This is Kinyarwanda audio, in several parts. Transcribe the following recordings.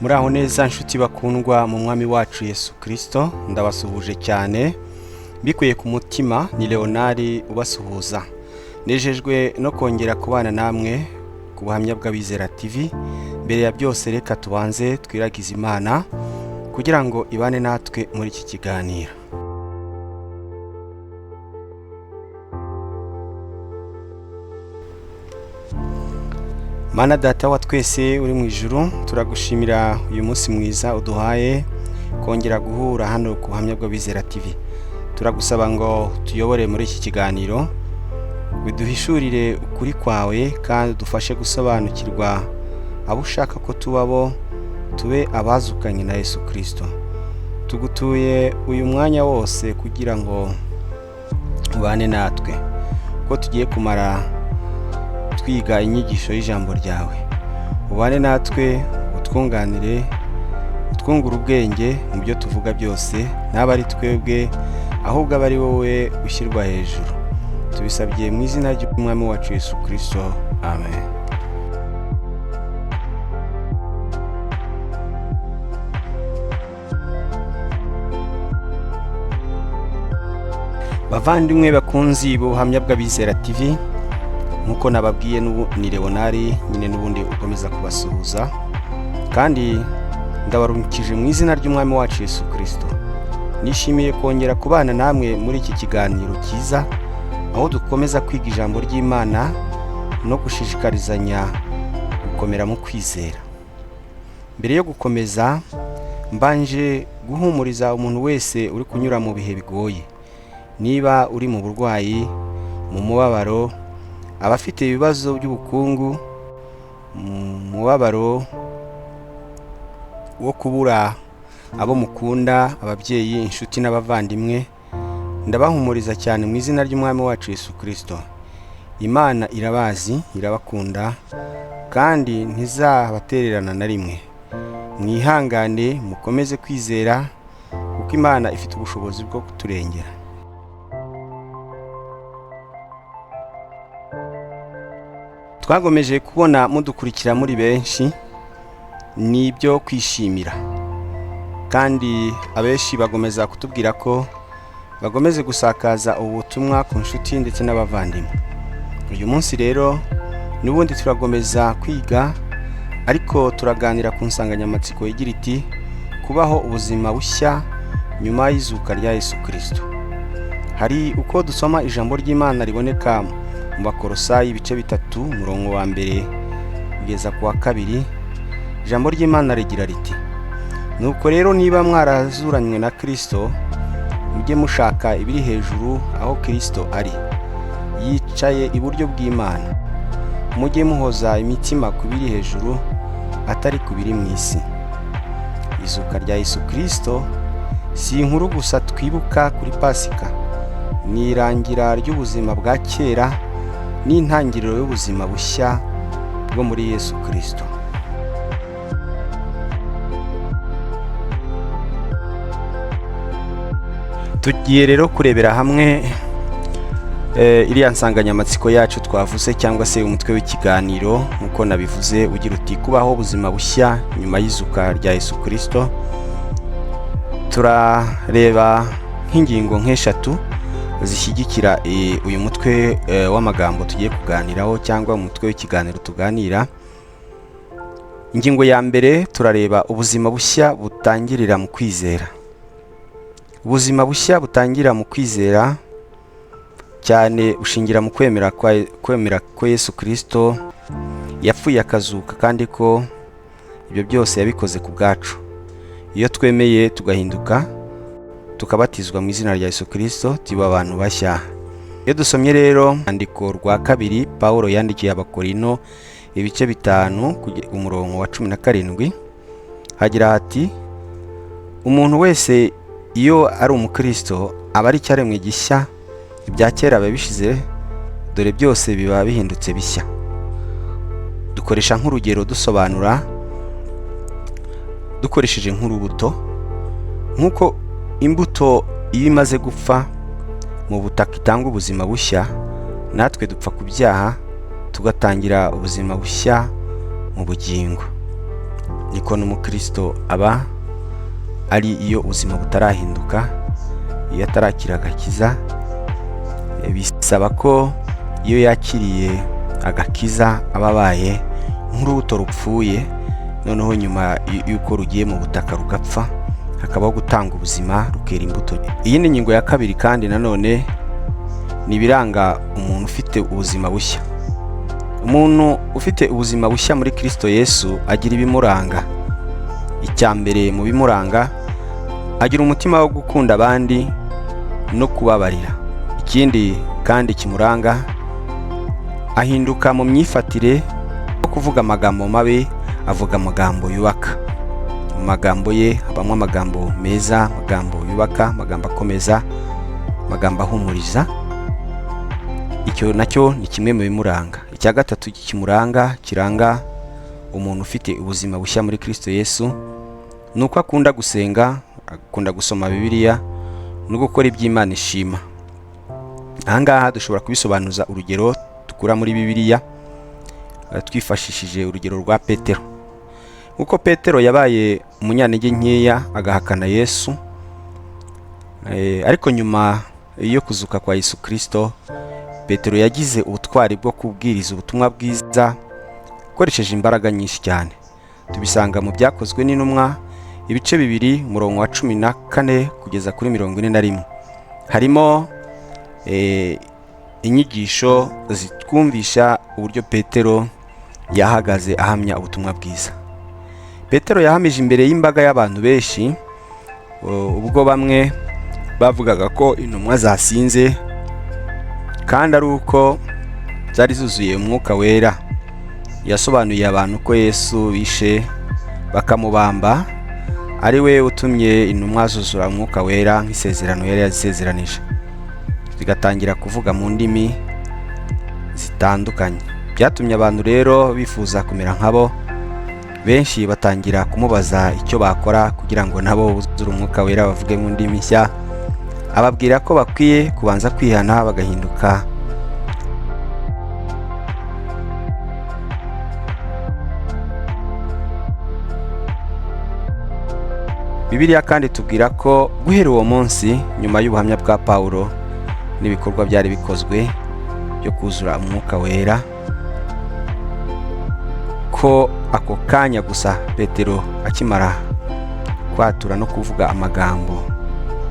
Muraho neza nshuti bakundwa mu mwami wacu Yesu Kristo, ndabasuhuje cyane bikuye ku mutima. Ni Leonari ubasuhuza. Nejejwe no kongera kubana namwe ku buhamya bw'Abizera TV. Mbere ya byose reka tubanze twiragize Imana kugira ngo ibane natwe muri iki kiganiro. Mana data wa twese uri mu ijuru, turagushimira uyu munsi mwiza uduhaye kongera guhura hano ku buhamya bw'Abizera TV. Turagusaba ngo tuyobore muri iki kiganiro, biduhishurire ukuri kwawe kandi dufashe gusobanukirwa abo ushaka ko tubabo, tube abazukanye na Yesu Kristo. Tugutuye uyu mwanya wose kugira ngo ubane natwe, ko tugiye kumara twiga inyigisho y'ijambo ryawe. Ubane natwe, utwunganire, utwungura ubwenge mu byo tuvuga byose, naba ari twebwe ahubwo aba ari wowe ushyirwa hejuru. Tubisabye mu izina ry'umwami wacu Yesu Kristo, amen. Bavandimwe bakunzi b'ubuhamya bw'Abizera TV, nkuko nababwiye ni Leonari nyine n'ubundi ukomeza kubasuhuza, kandi ndabarumikije mu izina ry'umwami wacu Yesu Kristo. Nishimiye kongera kubana namwe muri iki kiganiro cyiza, aho dukomeza kwiga ijambo ry'Imana no gushishikarizanya gukomera mu kwizera. Mbere yo gukomeza, mbanje guhumuriza umuntu wese uri kunyura mu bihe bigoye. Niba uri mu burwayi, mu mubabaro, abafite ibibazo by'ubukungu, mubabaro wo kubura abo mukunda, ababyeyi, inshuti n'abavandimwe, ndabahumuriza cyane mu izina ry'umwami wacu Yesu Kristo. Imana irabazi, irabakunda kandi ntizabatererana na rimwe. Mwihangane, mukomeze kwizera kuko Imana ifite ubushobozi bwo kuturengera. Twagomeje kubona mudukurikira muri benshi, ni ibyo kwishimira, kandi abenshi bagomeza kutubwira ko bagomeze gusakaza ubutumwa ku nshuti ndetse n'abavandimwe. Uyu munsi rero n'ubundi turagomeza kwiga, ariko turaganira ku nsanganyamatsiko igira iti kubaho ubuzima bushya nyuma y'izuka rya Yesu Kristo. Hari uko dusoma ijambo ry'Imana riboneka mu Bakolosayi ibice 3 umurongo wa mbere kugeza ku wa 2. Ijambo ry'Imana rigira riti: nuko rero niba mwarazuranywe na Kristo, mujye mushaka ibiri hejuru aho Kristo ari, yicaye iburyo bw'Imana. Mujye muhoza imitima ku biri hejuru, atari ku biri mu isi. Izuka rya Yesu Kristo si inkuru gusa twibuka kuri Pasika, ni irangira ry'ubuzima bwa kera n'intangiriro y'ubuzima bushya bwo muri Yesu Kristo. Tugiye rero kurebera hamwe iriya nsanganyamatsiko yacu twavuze, cyangwa se umutwe w'ikiganiro nkuko nabivuze ugira uti kubaho ubuzima bushya nyuma y'izuka rya Yesu Kristo. Turareba nk'ingingo nk'eshatu zishyigikira uyu mutwe w'amagambo tugiye kuganiraho, cyangwa umutwe w'ikiganiro tuganira. Ingingo ya mbere turareba ubuzima bushya butangirira mu kwizera. Ubuzima bushya butangira mu kwizera cyane ushingira mu kwemera ko Yesu Kristo yapfuye akazuka, kandi ko ibyo byose yabikoze ku bwacu. Iyo twemeye tugahinduka, tukabatizwa mu izina rya Yesu Kristo, tuba abantu bashya. Iyo dusomye rero andiko rwa kabiri Paulo yandikiye Abakorino ibice 5 umurongo wa 17, hagira hati: umuntu wese iyo ari umukristo aba ari icyaremwe gishya, ibya kera biba bishize, dore byose biba bihindutse bishya. Dukoresha nk'urugero dusobanura dukoresheje nk'urubuto. Nk'uko imbuto iyo imaze gupfa mu butaka itanga ubuzima bushya, natwe dupfa ku byaha tugatangira ubuzima bushya mu bugingo. niko n'umukristo aba ari iyo ubuzima butarahinduka, iyo atarakira agakiza. Bisaba ko iyo yakiriye agakiza aba abaye nk'urubuto rupfuye, noneho nyuma y'uko rugiye mu butaka rugapfa, hakabaho gutanga ubuzima rukera imbuto. Iyi ni ingingo ya kabiri kandi nanone ni ibiranga umuntu ufite ubuzima bushya. Umuntu ufite ubuzima bushya muri Kristo Yesu agira ibimuranga. Icya mbere mu bimuranga, agira umutima wo gukunda abandi no kubabarira. Ikindi kandi kimuranga, ahinduka mu myifatire no kuvuga amagambo mabi, avuga amagambo yubaka. Mu magambo ye habamo amagambo meza, amagambo yubaka, amagambo akomeza, amagambo ahumuriza. Icyo nacyo ni kimwe mu bimuranga. Icya gatatu kimuranga, kiranga umuntu ufite ubuzima bushya muri Kristo Yesu, nuko akunda gusenga, akunda gusoma Bibiliya no gukora iby'Imana ishima. Ahangaha dushobora kubisobanuza urugero dukura muri Bibiliya twifashishije urugero rwa Petero. Uko Petero yabaye umunyantege nkeya agahakana Yesu, ariko nyuma yo kuzuka kwa Yesu Kristo, Petero yagize ubutwari bwo kubwiriza ubutumwa bwiza akoresheje imbaraga nyinshi cyane. Tubisanga mu Byakozwe n'Intumwa ibice 2 umurongo wa 14 kugeza kuri 41. Harimo inyigisho zitwumvisha uburyo Petero yahagaze ahamya ubutumwa bwiza. Petero yahamije imbere y'imbaga y'abantu benshi, ubwo bamwe bavugaga ko intumwa zasinze kandi ari uko zari zuzuye umwuka wera. Yasobanuye abantu ko Yesu bishe bakamubamba ari we utumye intumwa zuzura umwuka wera nk'isezerano yari yazisezeranije, zigatangira kuvuga mu ndimi zitandukanye. Byatumye abantu rero bifuza kumera nkabo. Benshi batangira kumubaza icyo bakora kugira ngo nabo buzure umwuka wera bavuge mu ndimi nshya. Ababwira ko bakwiye kubanza kwihana bagahinduka. Bibiliya kandi tubwira ko guhera uwo munsi, nyuma y'ubuhamya bwa Pawulo n'ibikorwa byari bikozwe byo kuzura umwuka wera, ko ako kanya gusa Petero akimara kwatura no kuvuga amagambo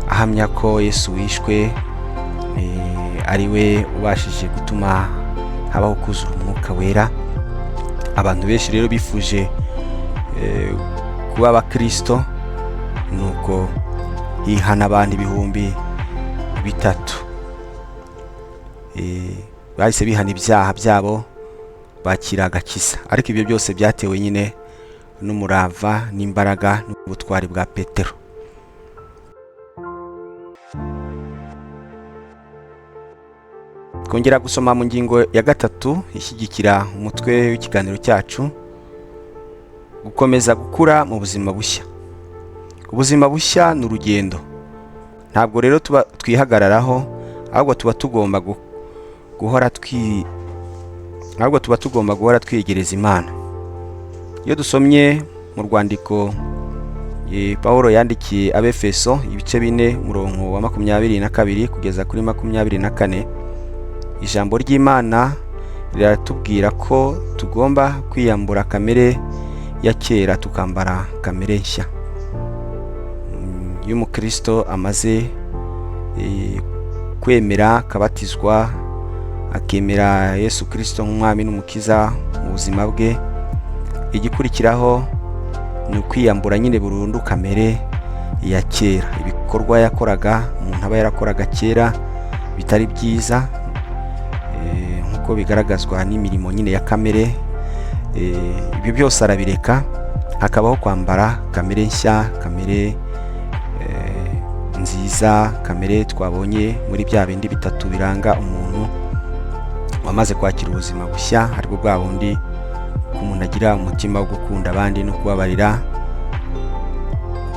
ahamya ko Yesu wishwe ari we ubashije gutuma habaho kuzura umwuka wera, abantu benshi rero bifuje kuba abakristo, nuko hihana abantu 3,000 bahise bihana ibyaha byabo, bakira agakiza. Ariko ibyo byose byatewe nyine n'umurava n'imbaraga n'ubutwari bwa Petero. Twongera gusoma mu ngingo ya 3 ishyigikira umutwe w'ikiganiro cyacu, gukomeza gukura mu buzima bushya. Ubuzima bushya ni urugendo, ntabwo rero tuba twihagararaho, ahubwo tuba tugomba guhora twiyegereza Imana. Iyo dusomye mu rwandiko Pawulo yandikiye Abefeso ibice 4 umurongo wa 22 kugeza kuri 24, ijambo ry'Imana riratubwira ko tugomba kwiyambura kamere ya kera tukambara kamere nshya. Iyo umukristo amaze kwemera, akabatizwa, akemera Yesu Kristo nk'umwami n'umukiza mu buzima bwe, igikurikiraho ni ukwiyambura nyine burundu kamere ya kera. Ibikorwa yakoraga, umuntu aba yarakoraga kera bitari byiza, nk'uko bigaragazwa n'imirimo nyine ya kamere, ibyo byose arabireka, hakabaho kwambara kamere nshya, kamere nziza, kamere twabonye muri bya bindi 3 biranga umuntu wamaze kwakira ubuzima bushya, aribwo bwa bundi ko umuntu agira umutima wo gukunda abandi no kubabarira,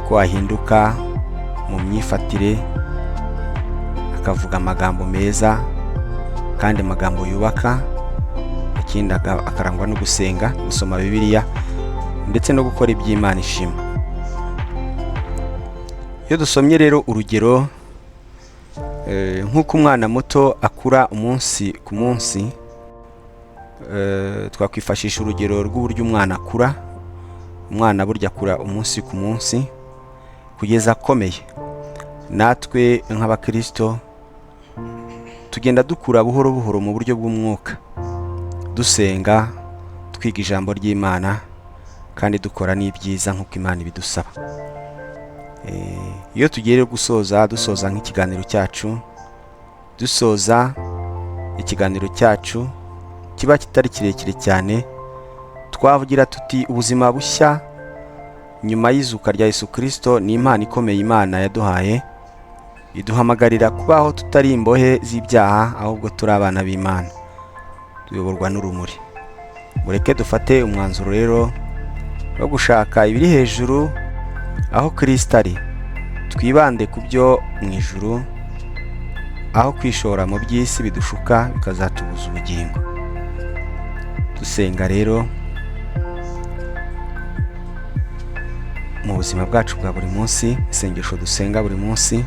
ko ahinduka mu myifatire, akavuga amagambo meza kandi amagambo yubaka. Ikindi akarangwa no gusenga, gusoma Bibiliya ndetse no gukora iby'Imana ishima. Iyo dusomye rero urugero nk'uko umwana muto akura umunsi ku munsi, twakwifashisha urugero rw'uburyo umwana akura. Umwana burya akura umunsi ku munsi kugeza akomeye. Natwe nk'abakristo tugenda dukura buhoro buhoro mu buryo bw'umwuka, dusenga, twiga ijambo ry'Imana, kandi dukora n'ibyiza nk'uko Imana ibidusaba. Iyo tugiye dusoza nk'ikiganiro cyacu, dusoza ikiganiro cyacu kiba kitari kirekire cyane, twavugira tuti ubuzima bushya nyuma y'izuka rya Yesu Kristo ni impano ikomeye Imana yaduhaye, iduhamagarira kubaho tutari imbohe z'ibyaha, ahubwo turi abana b'Imana, tuyoborwa n'urumuri. Mureke dufate umwanzuro rero wo gushaka ibiri hejuru aho Kristo ari, twibande ku byo mu ijuru, aho kwishora mu by'isi bidushuka bikazatubuza ubugingo. Dusenga rero mu buzima bwacu bwa buri munsi, isengesho dusenga buri munsi.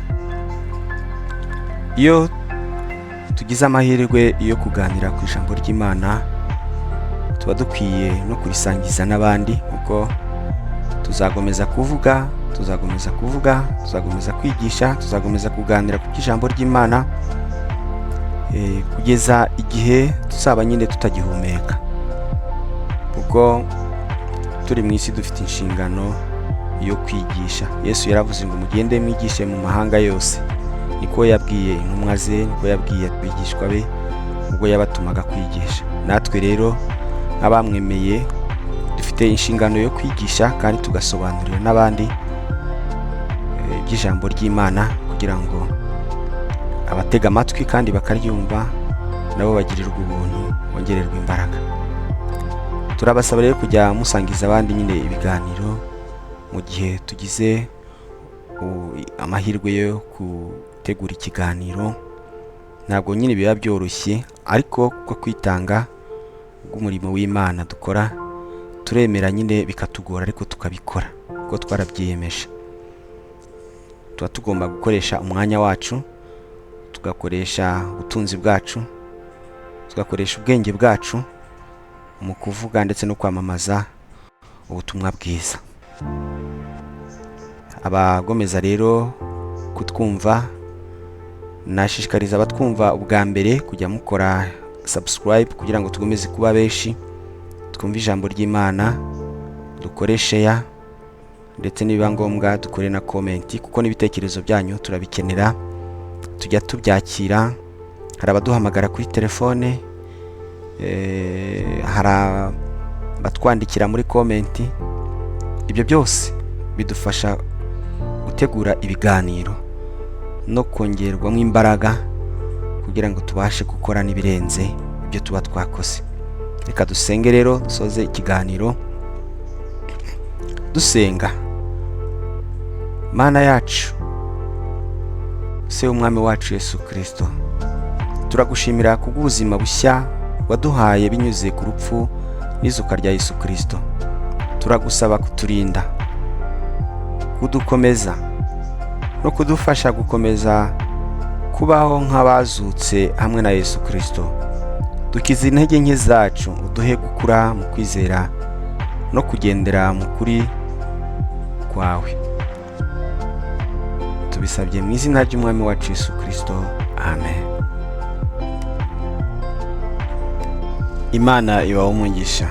Iyo tugize amahirwe yo kuganira ku ijambo ry'Imana, tuba dukwiye no kurisangiza n'abandi, kuko tuzagomeza kwigisha, tuzagomeza kuganira ku by'ijambo ry'Imana kugeza igihe tuzaba nyine tutagihumeka, kuko turi mu isi dufite inshingano yo kwigisha. Yesu yaravuze ngo mugende mwigishe mu mahanga yose. Niko yabwiye intumwa ze, niko yabwiye abigishwa be ubwo yabatumaga kwigisha. Natwe rero abamwemeye dufite inshingano yo kwigisha kandi tugasobanurira n'abandi iby'ijambo ry'Imana, kugira ngo abatega amatwi kandi bakaryumva nabo bagirirwe ubuntu, bongererwe imbaraga. Turabasaba rero kujya musangiza abandi nyine ibiganiro mu gihe tugize amahirwe yo gutegura ikiganiro. Ntabwo nyine biba byoroshye, ariko kuko kwitanga bw'umurimo w'Imana dukora, turemera nyine bikatugora, ariko tukabikora kuko twarabyiyemeje. Tuba tugomba gukoresha umwanya wacu, tugakoresha ubutunzi bwacu, tugakoresha ubwenge bwacu mu kuvuga ndetse no kwamamaza ubutumwa bwiza. Abagomeza rero kutwumva, nashishikariza abatwumva ubwa mbere kujya mukora subscribe kugira ngo tugomeze kuba benshi, twumve ijambo ry'Imana, dukore share, ndetse nibiba ngombwa dukore na comment, kuko n'ibitekerezo byanyu turabikenera, tujya tubyakira. Hari abaduhamagara kuri telefone, hari abatwandikira muri comment. Ibyo byose bidufasha gutegura ibiganiro no kongerwamo imbaraga kugira ngo tubashe gukora n'ibirenze ibyo tuba twakoze. Reka dusenge rero dusoze ikiganiro dusenga. Mana yacu, se umwami wacu Yesu Kristo, turagushimira kubw'ubuzima bushya waduhaye binyuze ku rupfu n'izuka rya Yesu Kristo. Turagusaba kuturinda, kudukomeza no kudufasha gukomeza kubaho nk'abazutse hamwe na Yesu Kristo. Dukize intege nke zacu, uduhe gukura mu kwizera no kugendera mu kuri kwawe. Tubisabye mu izina ry'umwami wacu Yesu Kristo, amen. Imana ibahe umugisha.